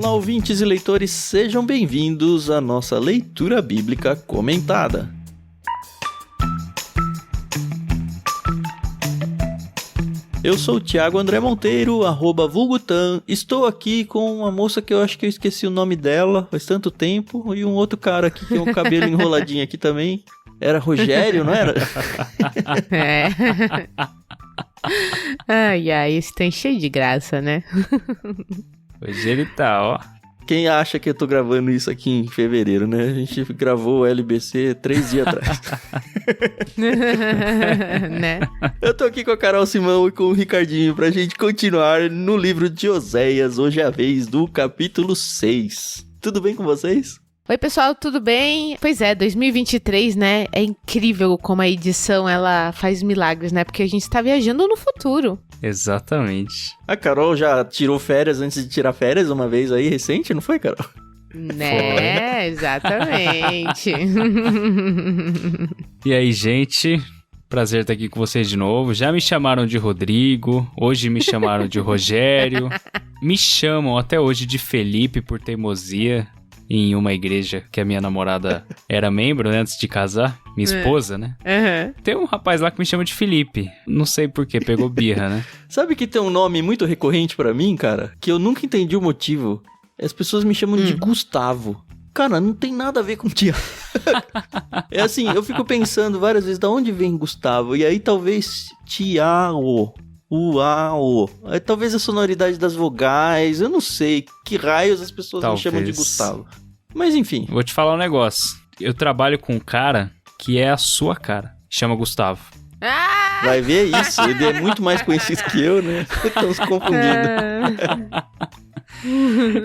Olá, ouvintes e leitores, sejam bem-vindos à nossa leitura bíblica comentada. Eu sou o Thiago André Monteiro, @vulgutan. Estou aqui com uma moça que eu acho que eu esqueci o nome dela faz tanto tempo, e um outro cara aqui que tem um cabelo enroladinho aqui também. Era Rogério, não era? É. Ai, esse tem cheio de graça, né? Hoje ele tá, ó. Quem acha que eu tô gravando isso aqui em fevereiro, né? A gente gravou o LBC 3 dias atrás. Né? Eu tô aqui com a Carol Simão e com o Ricardinho pra gente continuar no livro de Oséias. Hoje é a vez do capítulo 6. Tudo bem com vocês? Oi, pessoal, tudo bem? Pois é, 2023, né? É incrível como a edição, ela faz milagres, né? Porque a gente tá viajando no futuro. Exatamente. A Carol já tirou férias antes de tirar férias uma vez aí, recente, não foi, Carol? Né, exatamente. E aí, gente? Prazer estar aqui com vocês de novo. Já me chamaram de Rodrigo, hoje me chamaram de Rogério. Me chamam até hoje de Felipe por teimosia em uma igreja que a minha namorada era membro, né, antes de casar. Minha esposa, né? Uhum. Tem um rapaz lá que me chama de Felipe. Não sei porquê, pegou birra, né? Sabe que tem um nome muito recorrente pra mim, cara? Que eu nunca entendi o motivo. As pessoas me chamam de Gustavo. Cara, não tem nada a ver com Tiago. É assim, eu fico pensando várias vezes, da onde vem Gustavo? E aí talvez Tiago, Uau. Talvez a sonoridade das vogais, eu não sei. Que raios as pessoas me chamam de Gustavo. Mas enfim. Vou te falar um negócio. Eu trabalho com um cara que é a sua cara. Chama Gustavo. Vai ver isso, ele é muito mais conhecido que eu, né? Estão se confundindo.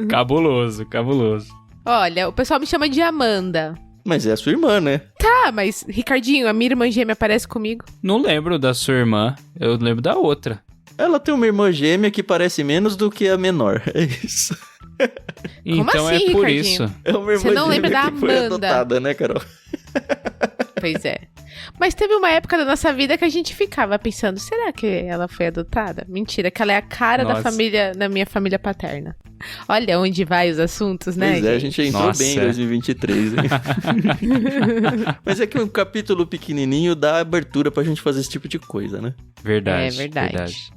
Cabuloso, cabuloso. Olha, o pessoal me chama de Amanda. Mas é a sua irmã, né? Tá, mas Ricardinho, a minha irmã gêmea aparece comigo? Não lembro da sua irmã, eu lembro da outra. Ela tem uma irmã gêmea que parece menos do que a menor, é isso. Então assim, é por Ricardinho? isso. É uma irmã Você não lembra gêmea da que foi Amanda? adotada, né, Carol? Pois é. Mas teve uma época da nossa vida que a gente ficava pensando, será que ela foi adotada? Mentira, que ela é a cara da família, da minha família paterna. Olha onde vai os assuntos, né? Pois é, a gente entrou Nossa. bem em 2023, hein? Mas é que um capítulo pequenininho dá abertura pra gente fazer esse tipo de coisa, né? Verdade. É verdade.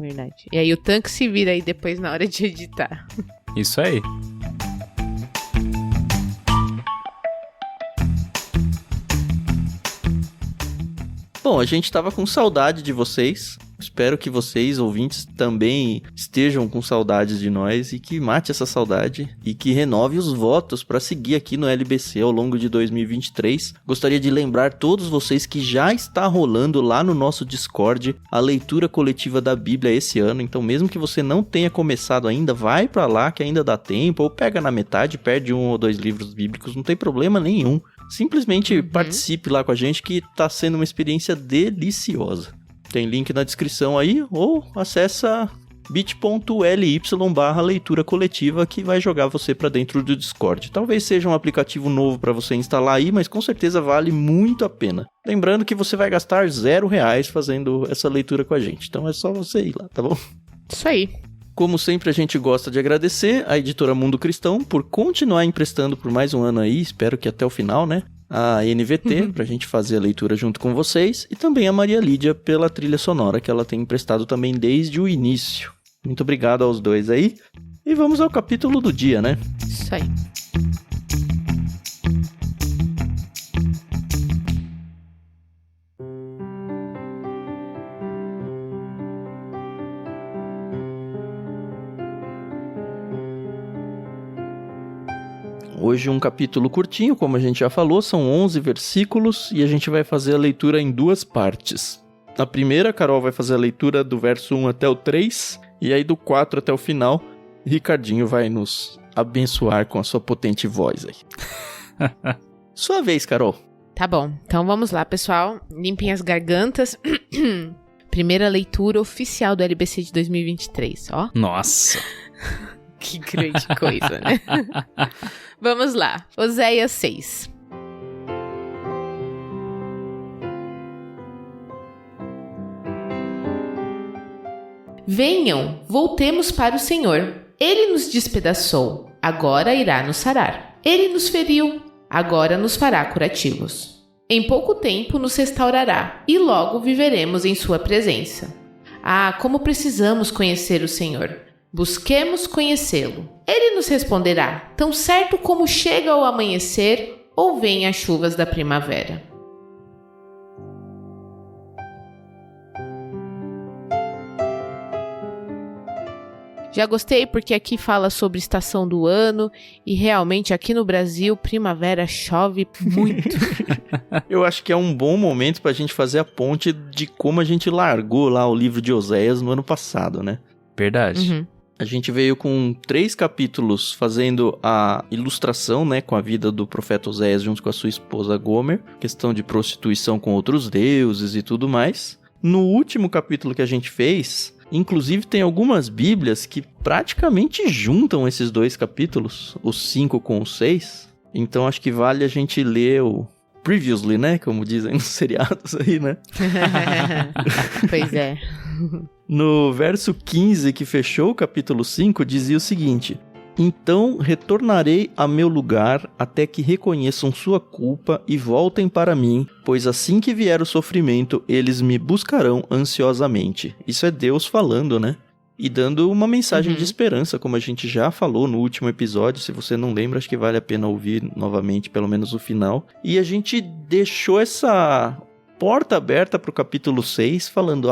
E aí o tanque se vira aí depois na hora de editar. Isso aí. Bom, a gente tava com saudade de vocês. Espero que vocês, ouvintes, também estejam com saudades de nós e que mate essa saudade e que renove os votos para seguir aqui no LBC ao longo de 2023. Gostaria de lembrar todos vocês que já está rolando lá no nosso Discord a leitura coletiva da Bíblia esse ano. Então, mesmo que você não tenha começado ainda, vai para lá que ainda dá tempo, ou pega na metade, perde 1 ou 2 livros bíblicos, não tem problema nenhum. Simplesmente participe lá com a gente que tá sendo uma experiência deliciosa. Tem link na descrição aí, ou acessa bit.ly/leitura coletiva que vai jogar você para dentro do Discord. Talvez seja um aplicativo novo para você instalar aí, mas com certeza vale muito a pena. Lembrando que você vai gastar R$0 fazendo essa leitura com a gente, então é só você ir lá, tá bom? Isso aí. Como sempre, a gente gosta de agradecer a editora Mundo Cristão por continuar emprestando por mais um ano aí, espero que até o final, né? A NVT, pra gente fazer a leitura junto com vocês, e também a Maria Lídia pela trilha sonora que ela tem emprestado também desde o início. Muito obrigado aos dois aí. E vamos ao capítulo do dia, né? Isso aí. Hoje um capítulo curtinho, como a gente já falou, são 11 versículos e a gente vai fazer a leitura em 2 partes. Na primeira, a Carol vai fazer a leitura do verso 1 até o 3, e aí do 4 até o final, Ricardinho vai nos abençoar com a sua potente voz aí. Sua vez, Carol. Tá bom, então vamos lá, pessoal. Limpem as gargantas. Primeira leitura oficial do LBC de 2023, ó. Nossa. Que grande coisa, né? Vamos lá. Oséias 6. Venham, voltemos para o Senhor. Ele nos despedaçou, agora irá nos sarar. Ele nos feriu, agora nos fará curativos. Em pouco tempo nos restaurará e logo viveremos em sua presença. Ah, como precisamos conhecer o Senhor! Busquemos conhecê-lo. Ele nos responderá, tão certo como chega o amanhecer ou vêm as chuvas da primavera. Já gostei porque aqui fala sobre estação do ano e realmente aqui no Brasil, primavera chove muito. Eu acho que é um bom momento pra gente fazer a ponte de como a gente largou lá o livro de Oséias no ano passado, né? Verdade. Uhum. A gente veio com 3 capítulos fazendo a ilustração, né, com a vida do profeta Oséias junto com a sua esposa Gomer, questão de prostituição com outros deuses e tudo mais. No último capítulo que a gente fez, inclusive tem algumas bíblias que praticamente juntam esses 2 capítulos, os 5 com os 6. Então acho que vale a gente ler o previously, né, como dizem nos seriados aí, né? Pois é. No verso 15 que fechou o capítulo 5, dizia o seguinte: então retornarei a meu lugar até que reconheçam sua culpa e voltem para mim, pois assim que vier o sofrimento, eles me buscarão ansiosamente. Isso é Deus falando, né? E dando uma mensagem de esperança, como a gente já falou no último episódio. Se você não lembra, acho que vale a pena ouvir novamente, pelo menos o final. E a gente deixou essa porta aberta para o capítulo 6, falando,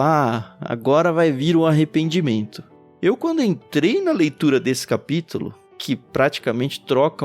agora vai vir o arrependimento. Eu, quando entrei na leitura desse capítulo, que praticamente troca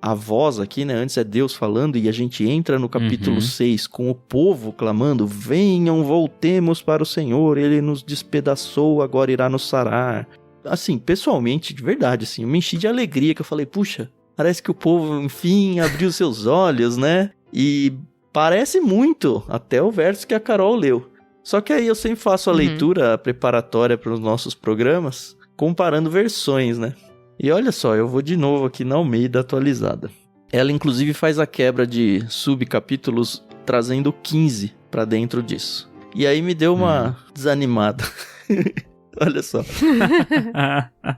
a voz aqui, né? Antes é Deus falando e a gente entra no capítulo 6 com o povo clamando, venham, voltemos para o Senhor, Ele nos despedaçou, agora irá nos sarar. Assim, pessoalmente, de verdade, assim, eu me enchi de alegria, que eu falei, puxa, parece que o povo, enfim, abriu seus olhos, né? E parece muito, até o verso que a Carol leu. Só que aí eu sempre faço a leitura preparatória para os nossos programas, comparando versões, né? E olha só, eu vou de novo aqui na Almeida atualizada. Ela inclusive faz a quebra de subcapítulos, trazendo 15 para dentro disso. E aí me deu uma desanimada. Olha só.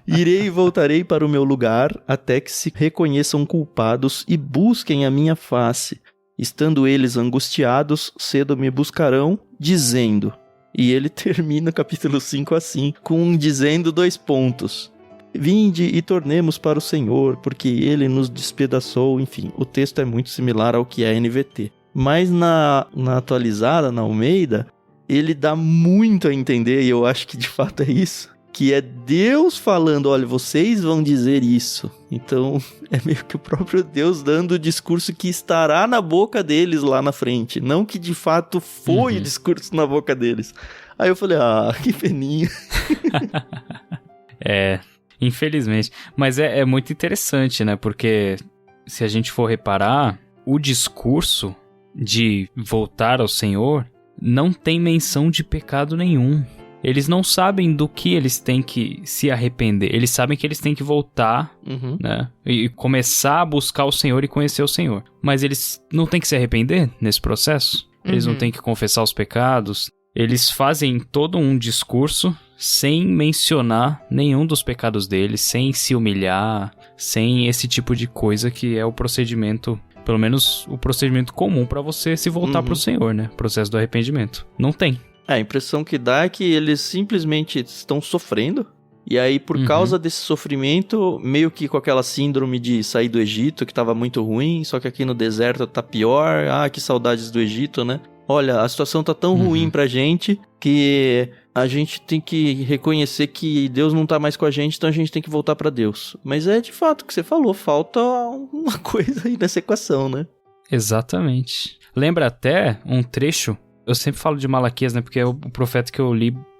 Irei e voltarei para o meu lugar até que se reconheçam culpados e busquem a minha face. Estando eles angustiados, cedo me buscarão, dizendo. E ele termina o capítulo 5 assim, com dizendo 2 pontos. Vinde e tornemos para o Senhor, porque Ele nos despedaçou. Enfim, o texto é muito similar ao que é a NVT. Mas na atualizada, na Almeida, ele dá muito a entender, e eu acho que de fato é isso, que é Deus falando, olha, vocês vão dizer isso. Então, é meio que o próprio Deus dando o discurso que estará na boca deles lá na frente. Não que de fato foi o discurso na boca deles. Aí eu falei, que peninha. Infelizmente. Mas é muito interessante, né? Porque se a gente for reparar, o discurso de voltar ao Senhor não tem menção de pecado nenhum. Eles não sabem do que eles têm que se arrepender. Eles sabem que eles têm que voltar, né? E começar a buscar o Senhor e conhecer o Senhor. Mas eles não têm que se arrepender nesse processo. Eles não têm que confessar os pecados. Eles fazem todo um discurso sem mencionar nenhum dos pecados deles, sem se humilhar, sem esse tipo de coisa que é o procedimento, pelo menos o procedimento comum para você se voltar para o Senhor, né? Processo do arrependimento. Não tem. A impressão que dá é que eles simplesmente estão sofrendo, e aí por causa desse sofrimento, meio que com aquela síndrome de sair do Egito, que tava muito ruim, só que aqui no deserto tá pior, que saudades do Egito, né? Olha, a situação tá tão ruim pra gente que a gente tem que reconhecer que Deus não tá mais com a gente, então a gente tem que voltar pra Deus. Mas é de fato o que você falou, falta uma coisa aí nessa equação, né? Exatamente. Lembra até um trecho, eu sempre falo de Malaquias, né, porque é o profeta que eu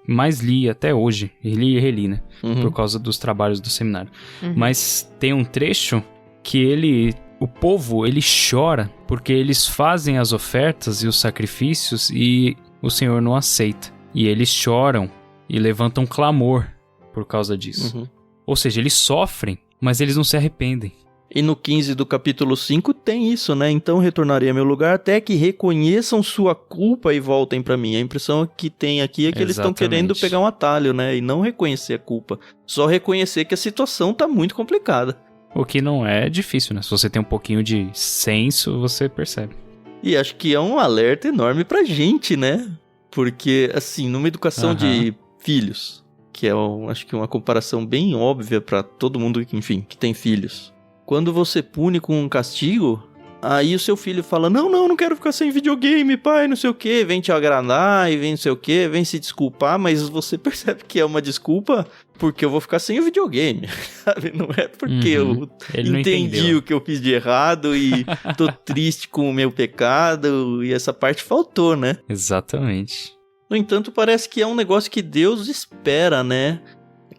mais li até hoje, li e reli, né, por causa dos trabalhos do seminário. Mas tem um trecho que o povo, ele chora porque eles fazem as ofertas e os sacrifícios e o Senhor não aceita. E eles choram e levantam clamor por causa disso. Ou seja, eles sofrem, mas eles não se arrependem. E no 15 do capítulo 5 tem isso, né? Então retornarei a meu lugar até que reconheçam sua culpa e voltem pra mim. A impressão que tem aqui é que eles estão querendo pegar um atalho, né? E não reconhecer a culpa. Só reconhecer que a situação tá muito complicada. O que não é difícil, né? Se você tem um pouquinho de senso, você percebe. E acho que é um alerta enorme pra gente, né? Porque, assim, numa educação de filhos, que é, acho que uma comparação bem óbvia pra todo mundo, enfim, que tem filhos. Quando você pune com um castigo, aí o seu filho fala, não quero ficar sem videogame, pai, não sei o quê. Vem te agradar e vem não sei o quê, vem se desculpar, mas você percebe que é uma desculpa porque eu vou ficar sem o videogame, sabe? Não é porque eu entendi o que eu fiz de errado e tô triste com o meu pecado, e essa parte faltou, né? Exatamente. No entanto, parece que é um negócio que Deus espera, né?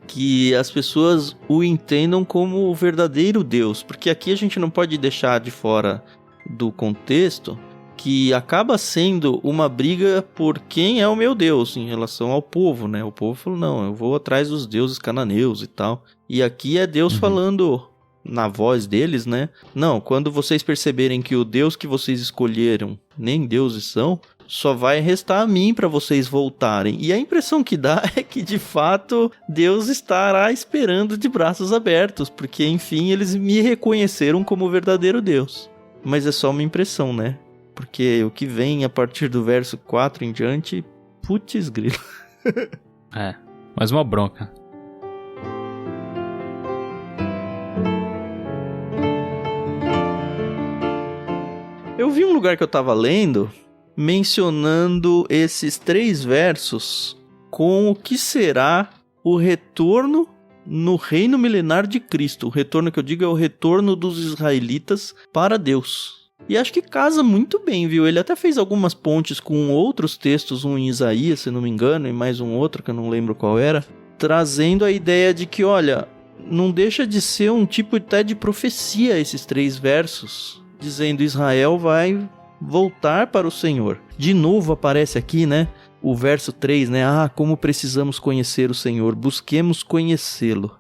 Que as pessoas o entendam como o verdadeiro Deus. Porque aqui a gente não pode deixar de fora do contexto que acaba sendo uma briga por quem é o meu Deus em relação ao povo, né? O povo falou, não, eu vou atrás dos deuses cananeus e tal. E aqui é Deus falando na voz deles, né? Não, quando vocês perceberem que o Deus que vocês escolheram nem deuses são, só vai restar a mim para vocês voltarem. E a impressão que dá é que, de fato, Deus estará esperando de braços abertos, porque, enfim, eles me reconheceram como o verdadeiro Deus. Mas é só uma impressão, né? Porque o que vem a partir do verso 4 em diante, putz grilo. É, mais uma bronca. Eu vi um lugar que eu tava lendo mencionando esses 3 versos com o que será o retorno no reino milenar de Cristo. O retorno que eu digo é o retorno dos israelitas para Deus. E acho que casa muito bem, viu? Ele até fez algumas pontes com outros textos, um em Isaías, se não me engano, e mais um outro que eu não lembro qual era, trazendo a ideia de que, olha, não deixa de ser um tipo até de profecia esses 3 versos, dizendo Israel vai voltar para o Senhor. De novo aparece aqui, né? O verso 3, né? Como precisamos conhecer o Senhor, busquemos conhecê-lo.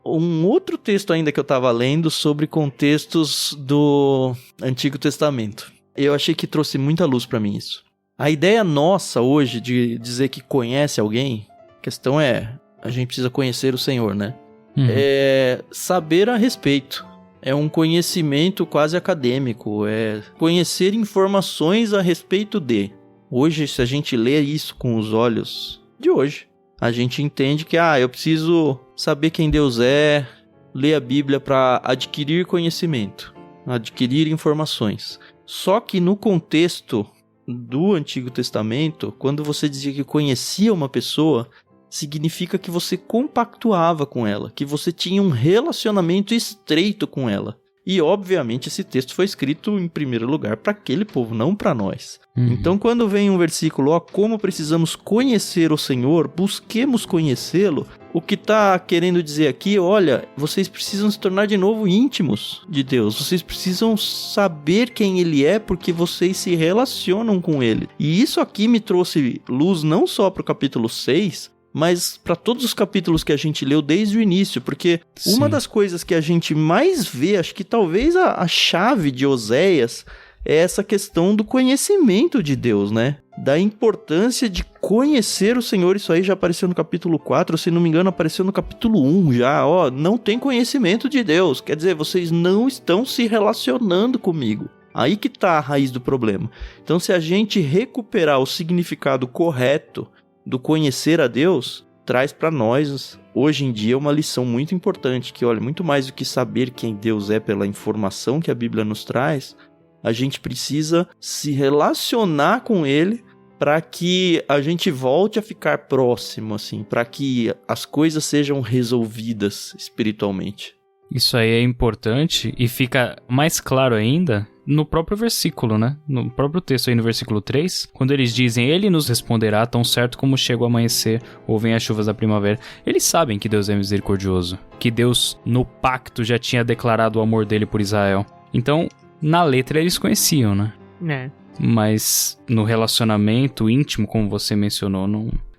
Um outro texto ainda que eu estava lendo sobre contextos do Antigo Testamento. Eu achei que trouxe muita luz para mim isso. A ideia nossa hoje de dizer que conhece alguém, a questão é, a gente precisa conhecer o Senhor, né? É saber a respeito. É um conhecimento quase acadêmico, é conhecer informações a respeito de. Hoje, se a gente lê isso com os olhos de hoje, a gente entende que, eu preciso saber quem Deus é, ler a Bíblia para adquirir conhecimento, adquirir informações. Só que no contexto do Antigo Testamento, quando você dizia que conhecia uma pessoa, significa que você compactuava com ela, que você tinha um relacionamento estreito com ela. E, obviamente, esse texto foi escrito, em primeiro lugar, para aquele povo, não para nós. Então, quando vem um versículo, como precisamos conhecer o Senhor, busquemos conhecê-lo, o que está querendo dizer aqui, olha, vocês precisam se tornar de novo íntimos de Deus. Vocês precisam saber quem Ele é, porque vocês se relacionam com Ele. E isso aqui me trouxe luz não só para o capítulo 6, mas para todos os capítulos que a gente leu desde o início, porque uma das coisas que a gente mais vê, acho que talvez a chave de Oséias, é essa questão do conhecimento de Deus, né? Da importância de conhecer o Senhor. Isso aí já apareceu no capítulo 4, se não me engano apareceu no capítulo 1 já, não tem conhecimento de Deus, quer dizer, vocês não estão se relacionando comigo. Aí que tá a raiz do problema. Então, se a gente recuperar o significado correto do conhecer a Deus, traz para nós, hoje em dia, uma lição muito importante, que, olha, muito mais do que saber quem Deus é pela informação que a Bíblia nos traz, a gente precisa se relacionar com Ele para que a gente volte a ficar próximo, assim, para que as coisas sejam resolvidas espiritualmente. Isso aí é importante e fica mais claro ainda no próprio versículo, né? No próprio texto aí no versículo 3, quando eles dizem, Ele nos responderá tão certo como chega o amanhecer ou vem as chuvas da primavera. Eles sabem que Deus é misericordioso, que Deus no pacto já tinha declarado o amor dele por Israel. Então, na letra eles conheciam, né? Mas no relacionamento íntimo, como você mencionou,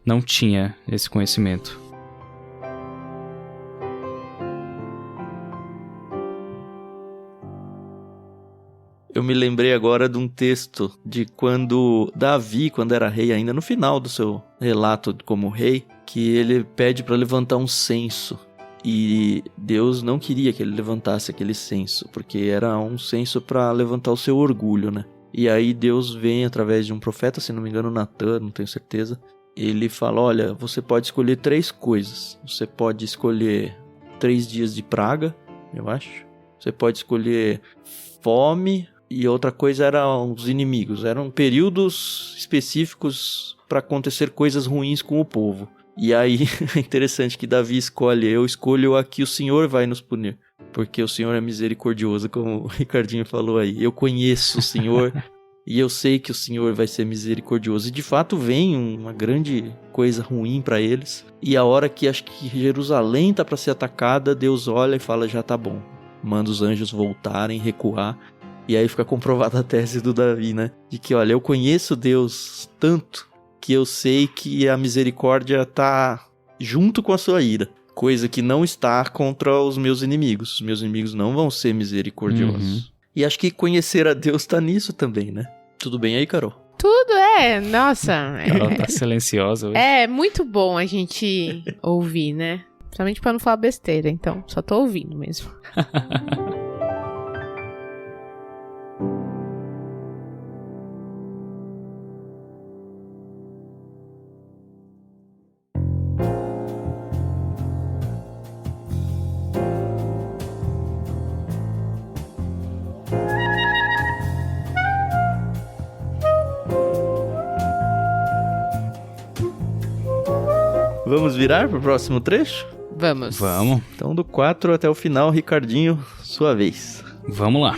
não tinha esse conhecimento. Eu me lembrei agora de um texto de quando Davi, quando era rei ainda, no final do seu relato como rei, que ele pede para levantar um censo. E Deus não queria que ele levantasse aquele censo, porque era um censo para levantar o seu orgulho, né? E aí Deus vem através de um profeta, se não me engano, Natan, não tenho certeza. Ele fala, olha, você pode escolher 3 coisas. Você pode escolher 3 dias de praga, eu acho. Você pode escolher fome e outra coisa eram os inimigos. Eram períodos específicos para acontecer coisas ruins com o povo. E aí é interessante que Davi escolhe, eu escolho a que o Senhor vai nos punir. Porque o Senhor é misericordioso, como o Ricardinho falou aí. Eu conheço o Senhor e eu sei que o Senhor vai ser misericordioso. E de fato vem uma grande coisa ruim para eles. E a hora que acho que Jerusalém tá para ser atacada, Deus olha e fala, já tá bom. Manda os anjos voltarem, recuar. E aí fica comprovada a tese do Davi, né? De que, olha, eu conheço Deus tanto que eu sei que a misericórdia tá junto com a sua ira. Coisa que não está contra os meus inimigos. Os meus inimigos não vão ser misericordiosos. E acho que conhecer a Deus tá nisso também, né? Tudo bem aí, Carol? Tudo nossa. Ela tá silenciosa hoje. É muito bom a gente ouvir, né? Principalmente pra não falar besteira, então só tô ouvindo mesmo. Vamos virar pro próximo trecho? Vamos. Vamos. Então do 4 até o final, Ricardinho, sua vez. Vamos lá.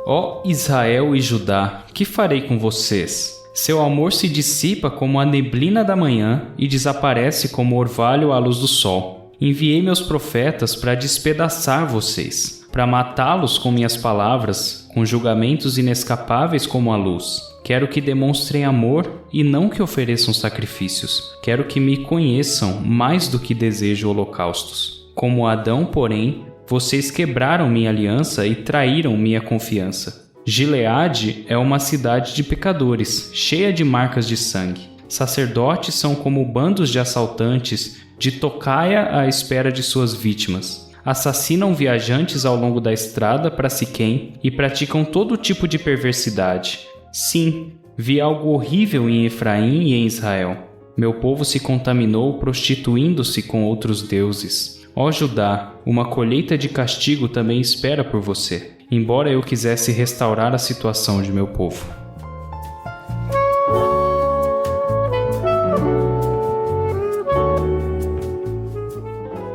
Ó Israel e Judá, que farei com vocês? Seu amor se dissipa como a neblina da manhã e desaparece como o orvalho à luz do sol. Enviei meus profetas para despedaçar vocês, para matá-los com minhas palavras, com julgamentos inescapáveis como a luz. Quero que demonstrem amor e não que ofereçam sacrifícios. Quero que me conheçam mais do que desejo holocaustos. Como Adão, porém, vocês quebraram minha aliança e traíram minha confiança. Gileade é uma cidade de pecadores, cheia de marcas de sangue. Sacerdotes são como bandos de assaltantes, de tocaia à espera de suas vítimas. Assassinam viajantes ao longo da estrada para Siquém e praticam todo tipo de perversidade. Sim, vi algo horrível em Efraim e em Israel. Meu povo se contaminou prostituindo-se com outros deuses. Ó Judá, uma colheita de castigo também espera por você, embora eu quisesse restaurar a situação de meu povo.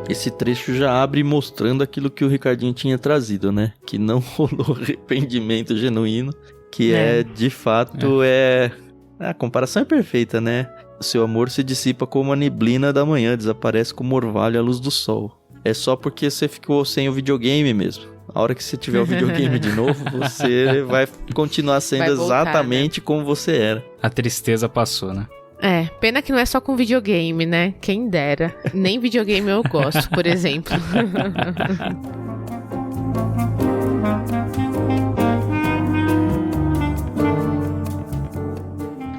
Esse trecho já abre mostrando aquilo que o Ricardinho tinha trazido, né? Que não rolou arrependimento genuíno, que de fato, a comparação é perfeita, né? Seu amor se dissipa como a neblina da manhã, desaparece como orvalho à luz do sol. É só porque você ficou sem o videogame mesmo. A hora que você tiver o videogame de novo, você vai continuar sendo voltar, exatamente, né? Como você era. A tristeza passou, né? Pena que não é só com videogame, né? Quem dera. Nem videogame eu gosto, por exemplo.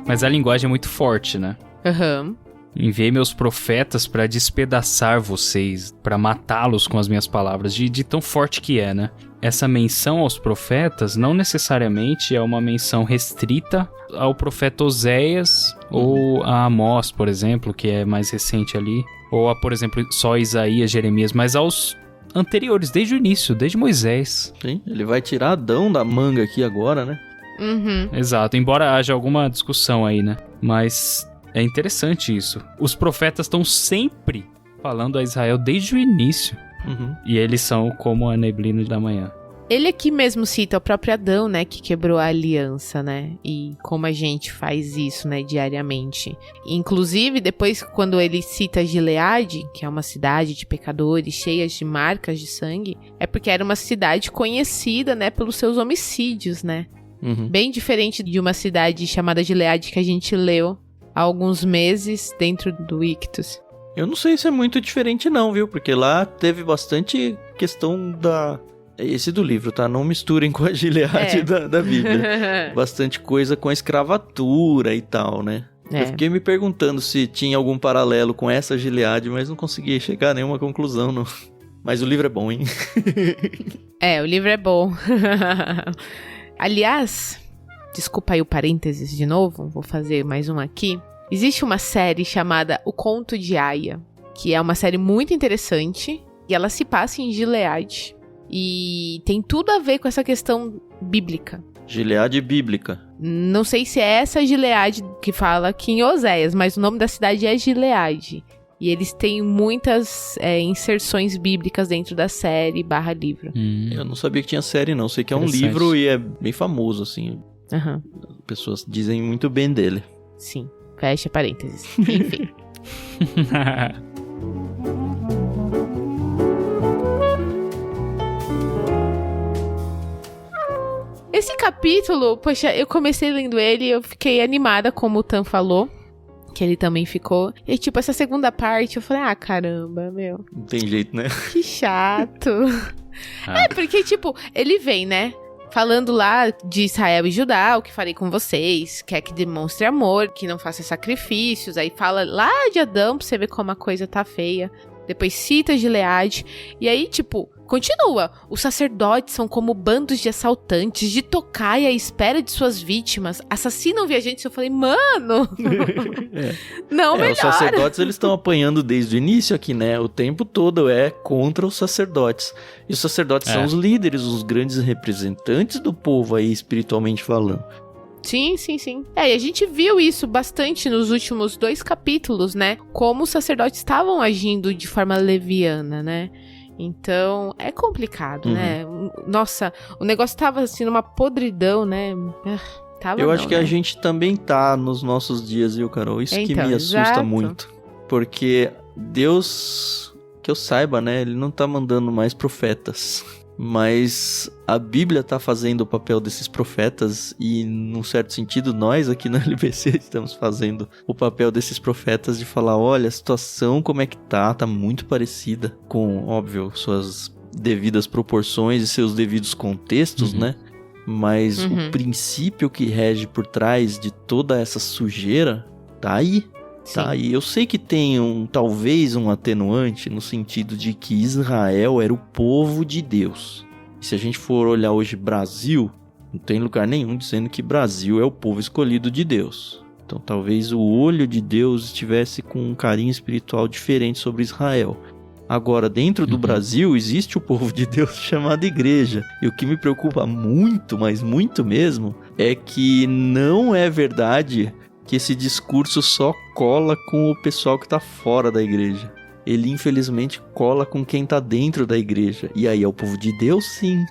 Mas a linguagem é muito forte, né? Aham. Enviei meus profetas para despedaçar vocês, para matá-los com as minhas palavras, de tão forte que é, né? Essa menção aos profetas não necessariamente é uma menção restrita ao profeta Oséias ou a Amós, por exemplo, que é mais recente ali, ou a, por exemplo, só Isaías, Jeremias, mas aos anteriores, desde o início, desde Moisés. Sim, ele vai tirar Adão da manga aqui agora, né? Uhum. Exato, embora haja alguma discussão aí, né? Mas é interessante isso. Os profetas estão sempre falando a Israel desde o início. Uhum. E eles são como a neblina da manhã. Ele aqui mesmo cita o próprio Adão, né, que quebrou a aliança, né, e como a gente faz isso, né, diariamente. Inclusive, depois, quando ele cita Gileade, que é uma cidade de pecadores, cheias de marcas de sangue, é porque era uma cidade conhecida, né, pelos seus homicídios, né. Uhum. Bem diferente de uma cidade chamada Gileade que a gente leu há alguns meses dentro do Ictus. Eu não sei se é muito diferente não, viu, porque lá teve bastante questão Esse do livro, tá? Não misturem com a Gileade da Bíblia. Bastante coisa com a escravatura e tal, né? Eu fiquei me perguntando se tinha algum paralelo com essa Gileade, mas não consegui chegar a nenhuma conclusão, não. Mas o livro é bom, hein? O livro é bom. Aliás, desculpa aí o parênteses de novo, vou fazer mais um aqui. Existe uma série chamada O Conto de Aia, que é uma série muito interessante, e ela se passa em Gileade. E tem tudo a ver com essa questão bíblica. Gileade bíblica. Não sei se é essa Gileade que fala aqui em Oséias, mas o nome da cidade é Gileade. E eles têm muitas inserções bíblicas dentro da série / livro. Eu não sabia que tinha série, não. Sei que é um livro e é bem famoso, assim. As pessoas dizem muito bem dele. Sim, fecha parênteses. Enfim. Esse capítulo, poxa, eu comecei lendo ele e eu fiquei animada, como o Tan falou. Que ele também ficou. E tipo, essa segunda parte, eu falei, caramba, meu. Não tem jeito, né? Que chato. Porque tipo, ele vem, né? Falando lá de Israel e Judá, o que farei com vocês. Quer que demonstre amor, que não faça sacrifícios. Aí fala lá de Adão, pra você ver como a coisa tá feia. Depois cita Gileade. E aí, tipo, continua. Os sacerdotes são como bandos de assaltantes, de tocaia à espera de suas vítimas. Assassinam viajantes. Eu falei, mano, não melhora. Os sacerdotes, eles estão apanhando desde o início aqui, né? O tempo todo é contra os sacerdotes. E os sacerdotes são os líderes, os grandes representantes do povo aí, espiritualmente falando. Sim. E a gente viu isso bastante nos últimos 2 capítulos, né? Como os sacerdotes estavam agindo de forma leviana, né? Então, é complicado, né? Nossa, o negócio tava assim, numa podridão, né? Eu acho que a gente também tá nos nossos dias, viu, Carol? Isso que me assusta muito. Porque Deus, que eu saiba, né? Ele não tá mandando mais profetas. Mas a Bíblia tá fazendo o papel desses profetas e, num certo sentido, nós aqui na LBC estamos fazendo o papel desses profetas de falar, olha, a situação como é que tá muito parecida com, óbvio, suas devidas proporções e seus devidos contextos, né? Mas o princípio que rege por trás de toda essa sujeira tá aí. Tá, e eu sei que tem talvez um atenuante no sentido de que Israel era o povo de Deus. E se a gente for olhar hoje Brasil, não tem lugar nenhum dizendo que Brasil é o povo escolhido de Deus. Então talvez o olho de Deus estivesse com um carinho espiritual diferente sobre Israel. Agora, dentro do Brasil, existe o povo de Deus chamado igreja. E o que me preocupa muito, mas muito mesmo, é que não é verdade que esse discurso só cola com o pessoal que tá fora da igreja. Ele, infelizmente, cola com quem tá dentro da igreja. E aí é o povo de Deus, sim.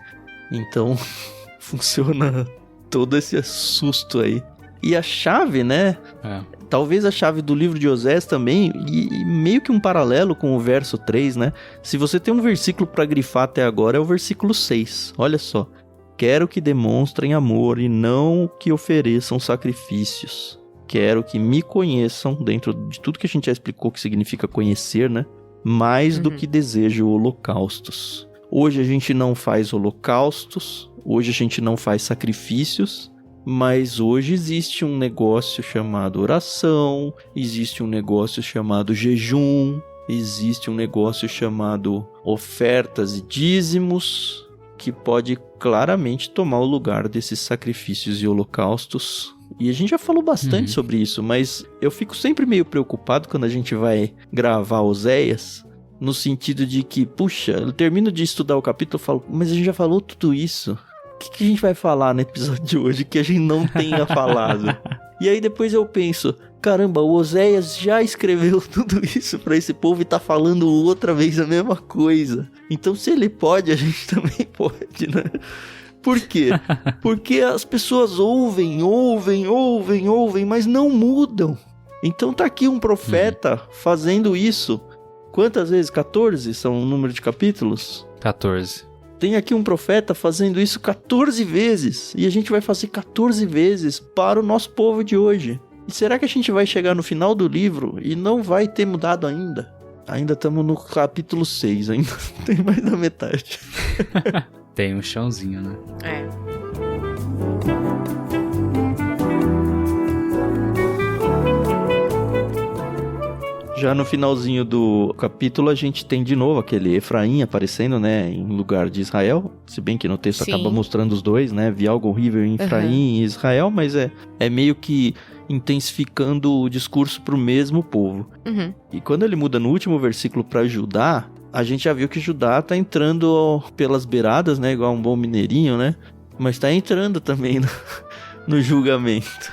Então, funciona todo esse susto aí. E a chave, né? Talvez a chave do livro de Oséias também, e meio que um paralelo com o verso 3, né? Se você tem um versículo pra grifar até agora, é o versículo 6. Olha só. Quero que demonstrem amor e não que ofereçam sacrifícios. Quero que me conheçam, dentro de tudo que a gente já explicou que significa conhecer, né? Mais do que desejo holocaustos. Hoje a gente não faz holocaustos, hoje a gente não faz sacrifícios, mas hoje existe um negócio chamado oração, existe um negócio chamado jejum, existe um negócio chamado ofertas e dízimos, que pode claramente tomar o lugar desses sacrifícios e holocaustos. E a gente já falou bastante sobre isso, mas eu fico sempre meio preocupado quando a gente vai gravar Oséias, no sentido de que, puxa, eu termino de estudar o capítulo e falo, mas a gente já falou tudo isso. O que a gente vai falar no episódio de hoje que a gente não tenha falado? E aí depois eu penso, caramba, o Oséias já escreveu tudo isso pra esse povo e tá falando outra vez a mesma coisa. Então se ele pode, a gente também pode, né? Por quê? Porque as pessoas ouvem, mas não mudam. Então tá aqui um profeta fazendo isso. Quantas vezes? 14 são o número de capítulos? 14. Tem aqui um profeta fazendo isso 14 vezes. E a gente vai fazer 14 vezes para o nosso povo de hoje. E será que a gente vai chegar no final do livro e não vai ter mudado ainda? Ainda estamos no capítulo 6, ainda tem mais da metade. Tem um chãozinho, né? Já no finalzinho do capítulo, a gente tem de novo aquele Efraim aparecendo, né, em lugar de Israel. Se bem que no texto acaba mostrando os dois, né? Vi algo horrível em Efraim e Israel, mas é meio que intensificando o discurso pro mesmo povo. E quando ele muda no último versículo para Judá, a gente já viu que Judá tá entrando pelas beiradas, né? Igual um bom mineirinho, né? Mas tá entrando também no julgamento.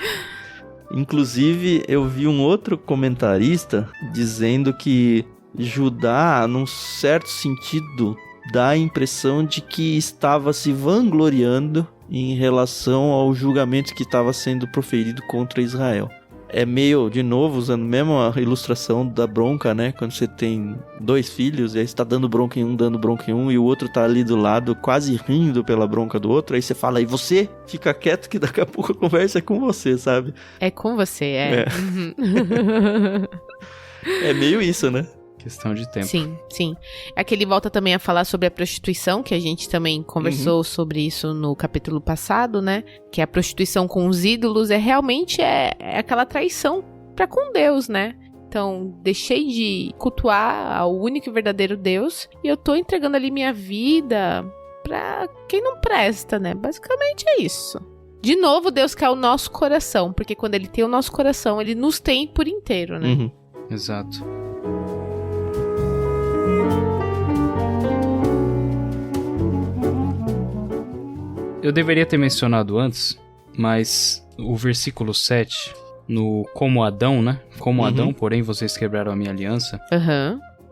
Inclusive, eu vi um outro comentarista dizendo que Judá, num certo sentido, dá a impressão de que estava se vangloriando em relação ao julgamento que estava sendo proferido contra Israel. É meio, de novo, usando mesmo a ilustração da bronca, né? Quando você tem 2 filhos, e aí você tá dando bronca em um, dando bronca em um, e o outro tá ali do lado, quase rindo pela bronca do outro, aí você fala, e você fica quieto que daqui a pouco a conversa é com você, sabe? É com você, É meio isso, né? Questão de tempo. Sim. É que ele volta também a falar sobre a prostituição, que a gente também conversou sobre isso no capítulo passado, né? Que a prostituição com os ídolos realmente aquela traição pra com Deus, né? Então, deixei de cultuar ao único e verdadeiro Deus e eu tô entregando ali minha vida pra quem não presta, né? Basicamente é isso. De novo, Deus quer o nosso coração, porque quando ele tem o nosso coração, ele nos tem por inteiro, né? Exato. Eu deveria ter mencionado antes, mas o versículo 7, no como Adão, né? Como Adão, porém vocês quebraram a minha aliança.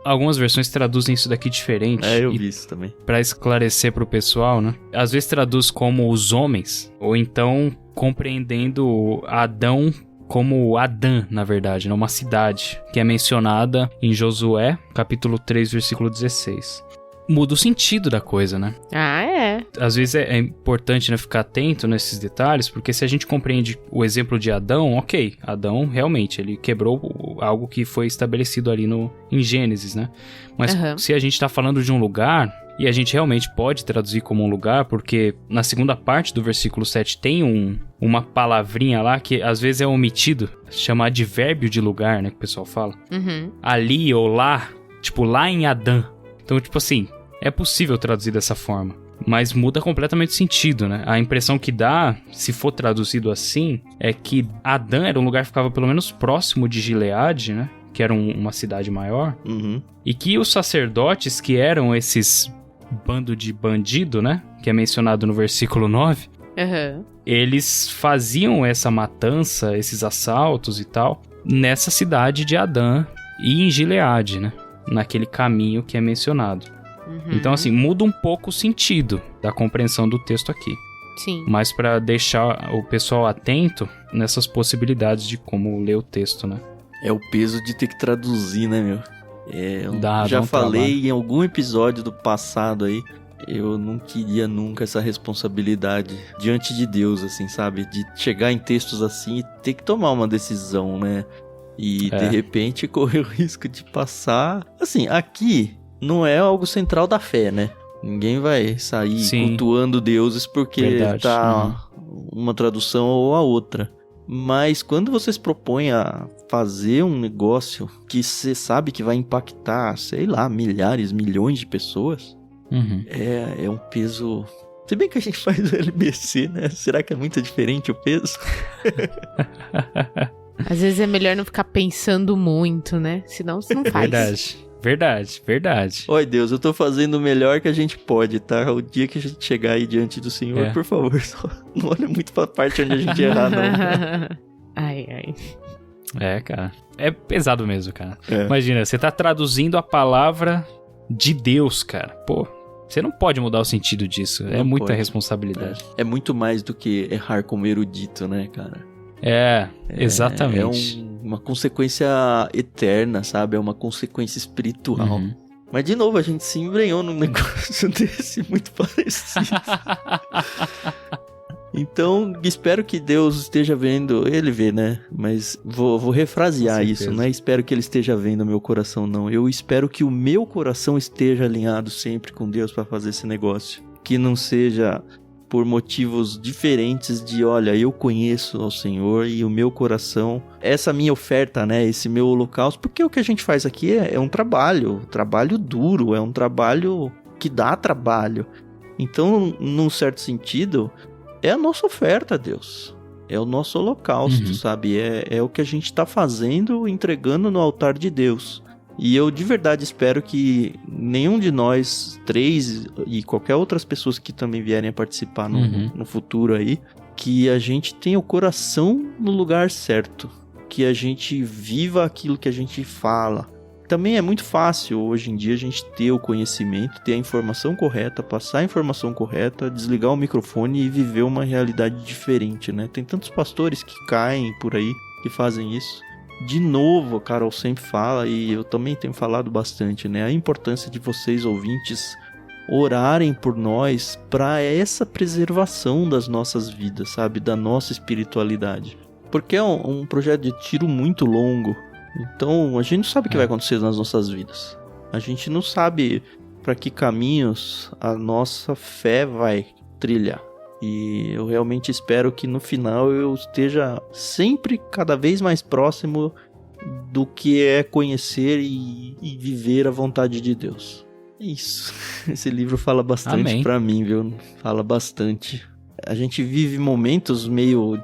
Algumas versões traduzem isso daqui diferente. Eu vi isso também. Pra esclarecer pro pessoal, né? Às vezes traduz como os homens, ou então compreendendo Adão como Adã, na verdade, né? Uma cidade, que é mencionada em Josué, capítulo 3, versículo 16. Muda o sentido da coisa, né? Às vezes é importante, né, ficar atento nesses detalhes, porque se a gente compreende o exemplo de Adão, ok, Adão realmente, ele quebrou algo que foi estabelecido ali em Gênesis, né? Mas se a gente tá falando de um lugar, e a gente realmente pode traduzir como um lugar, porque na segunda parte do versículo 7 tem uma palavrinha lá que às vezes é omitido, chamar de advérbio de lugar, né, que o pessoal fala. Ali ou lá, tipo lá em Adã. Então, tipo assim, é possível traduzir dessa forma, mas muda completamente o sentido, né? A impressão que dá, se for traduzido assim, é que Adã era um lugar que ficava pelo menos próximo de Gileade, né? Que era uma cidade maior. E que os sacerdotes, que eram esses bando de bandido, né? Que é mencionado no versículo 9. Eles faziam essa matança, esses assaltos e tal, nessa cidade de Adã e em Gileade, né? Naquele caminho que é mencionado. Então, assim, muda um pouco o sentido da compreensão do texto aqui. Sim. Mas pra deixar o pessoal atento nessas possibilidades de como ler o texto, né? É o peso de ter que traduzir, né, meu? Já falei trabalho. Em algum episódio do passado aí, eu não queria nunca essa responsabilidade diante de Deus, assim, sabe? De chegar em textos assim e ter que tomar uma decisão, né? E de repente correr o risco de passar... Assim, aqui não é algo central da fé, né? Ninguém vai sair cultuando deuses porque tá uma tradução ou a outra. Mas quando vocês propõem a fazer um negócio que você sabe que vai impactar, sei lá, milhares, milhões de pessoas, é um peso... Se bem que a gente faz o LBC, né? Será que é muito diferente o peso? Às vezes é melhor não ficar pensando muito, né? Senão você não faz. Verdade. Oi, Deus, eu tô fazendo o melhor que a gente pode, tá? O dia que a gente chegar aí diante do Senhor, por favor, só não olha muito pra parte onde a gente errar, não. Ai. Cara. É pesado mesmo, cara. Imagina, você tá traduzindo a palavra de Deus, cara. Pô, você não pode mudar o sentido disso. É muita responsabilidade. É muito mais do que errar como erudito, né, cara? Exatamente. É uma consequência eterna, sabe? É uma consequência espiritual. Mas, de novo, a gente se embrenhou num negócio desse muito parecido. Então, espero que Deus esteja vendo. Ele vê, né? Mas vou refrasear isso, né? Espero que ele esteja vendo o meu coração, não. Eu espero que o meu coração esteja alinhado sempre com Deus para fazer esse negócio. que não seja por motivos diferentes de, olha, eu conheço ao Senhor e o meu coração, essa minha oferta, né, esse meu holocausto, porque o que a gente faz aqui é um trabalho duro, é um trabalho que dá trabalho. Então, num certo sentido, é a nossa oferta a Deus. É o nosso holocausto, sabe? É o que a gente está fazendo, entregando no altar de Deus. E eu de verdade espero que nenhum de nós três e qualquer outras pessoas que também vierem a participar no futuro aí, que a gente tenha o coração no lugar certo. Que a gente viva aquilo que a gente fala. Também é muito fácil hoje em dia a gente ter o conhecimento, ter a informação correta, passar a informação correta, desligar o microfone e viver uma realidade diferente, né? Tem tantos pastores que caem por aí, que fazem isso. De novo, a Carol sempre fala, e eu também tenho falado bastante, né? A importância de vocês, ouvintes, orarem por nós para essa preservação das nossas vidas, sabe? Da nossa espiritualidade. Porque é um projeto de tiro muito longo. Então, a gente não sabe o que vai acontecer nas nossas vidas. A gente não sabe para que caminhos a nossa fé vai trilhar. E eu realmente espero que no final eu esteja sempre cada vez mais próximo do que é conhecer e viver a vontade de Deus. É isso. Esse livro fala bastante pra mim, viu? Fala bastante. A gente vive momentos meio...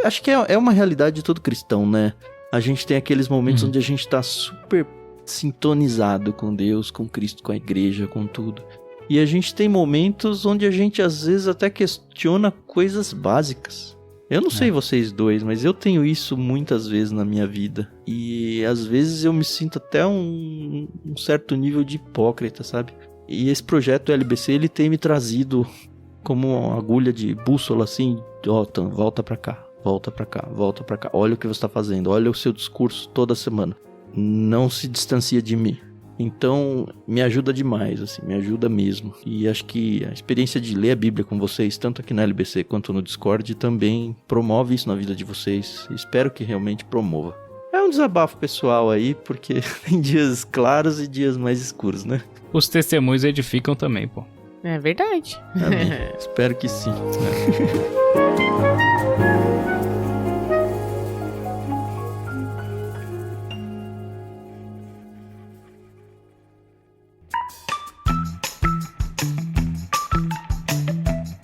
acho que é uma realidade de todo cristão, né? A gente tem aqueles momentos onde a gente tá super sintonizado com Deus, com Cristo, com a igreja, com tudo. E a gente tem momentos onde a gente às vezes até questiona coisas básicas. Eu não sei vocês dois, mas eu tenho isso muitas vezes na minha vida. E às vezes eu me sinto até um certo nível de hipócrita, sabe? E esse projeto LBC, ele tem me trazido como uma agulha de bússola assim, volta pra cá. Volta pra cá, volta pra cá. Olha o que você está fazendo, olha o seu discurso toda semana. Não se distancia de mim. Então, me ajuda demais, assim, me ajuda mesmo. E acho que a experiência de ler a Bíblia com vocês, tanto aqui na LBC quanto no Discord, também promove isso na vida de vocês. Espero que realmente promova. É um desabafo pessoal aí, porque tem dias claros e dias mais escuros, né? Os testemunhos edificam também, pô. É verdade. Amém. Espero que sim.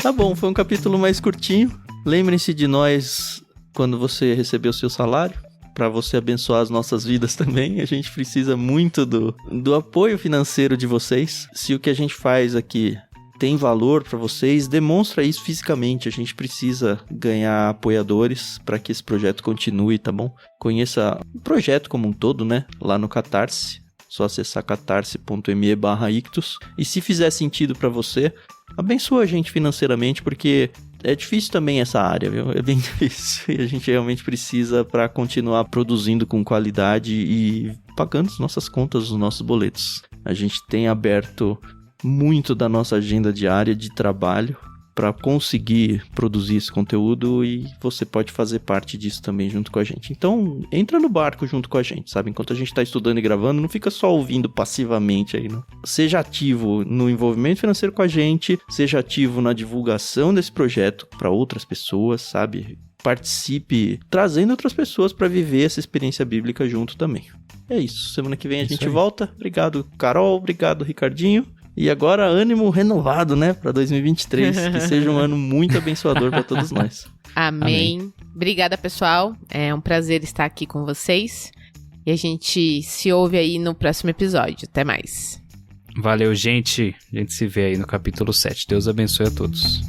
Tá bom, foi um capítulo mais curtinho. Lembrem-se de nós quando você receber o seu salário, para você abençoar as nossas vidas também. A gente precisa muito do apoio financeiro de vocês. Se o que a gente faz aqui tem valor para vocês, demonstra isso fisicamente. A gente precisa ganhar apoiadores para que esse projeto continue, tá bom? Conheça o projeto como um todo, né? Lá no Catarse. Só acessar catarse.me/ictus. E se fizer sentido para você, abençoa a gente financeiramente, porque é difícil também essa área, viu? É bem difícil. E a gente realmente precisa para continuar produzindo com qualidade e pagando as nossas contas, os nossos boletos. A gente tem aberto muito da nossa agenda diária de trabalho para conseguir produzir esse conteúdo, e você pode fazer parte disso também junto com a gente. Então, entra no barco junto com a gente, sabe? Enquanto a gente está estudando e gravando, não fica só ouvindo passivamente aí, não. Seja ativo no envolvimento financeiro com a gente, seja ativo na divulgação desse projeto para outras pessoas, sabe? Participe trazendo outras pessoas para viver essa experiência bíblica junto também. É isso. Semana que vem a gente volta. Obrigado, Carol. Obrigado, Ricardinho. E agora, ânimo renovado, né? Para 2023. Que seja um ano muito abençoador para todos nós. Amém. Obrigada, pessoal. É um prazer estar aqui com vocês. E a gente se ouve aí no próximo episódio. Até mais. Valeu, gente. A gente se vê aí no capítulo 7. Deus abençoe a todos.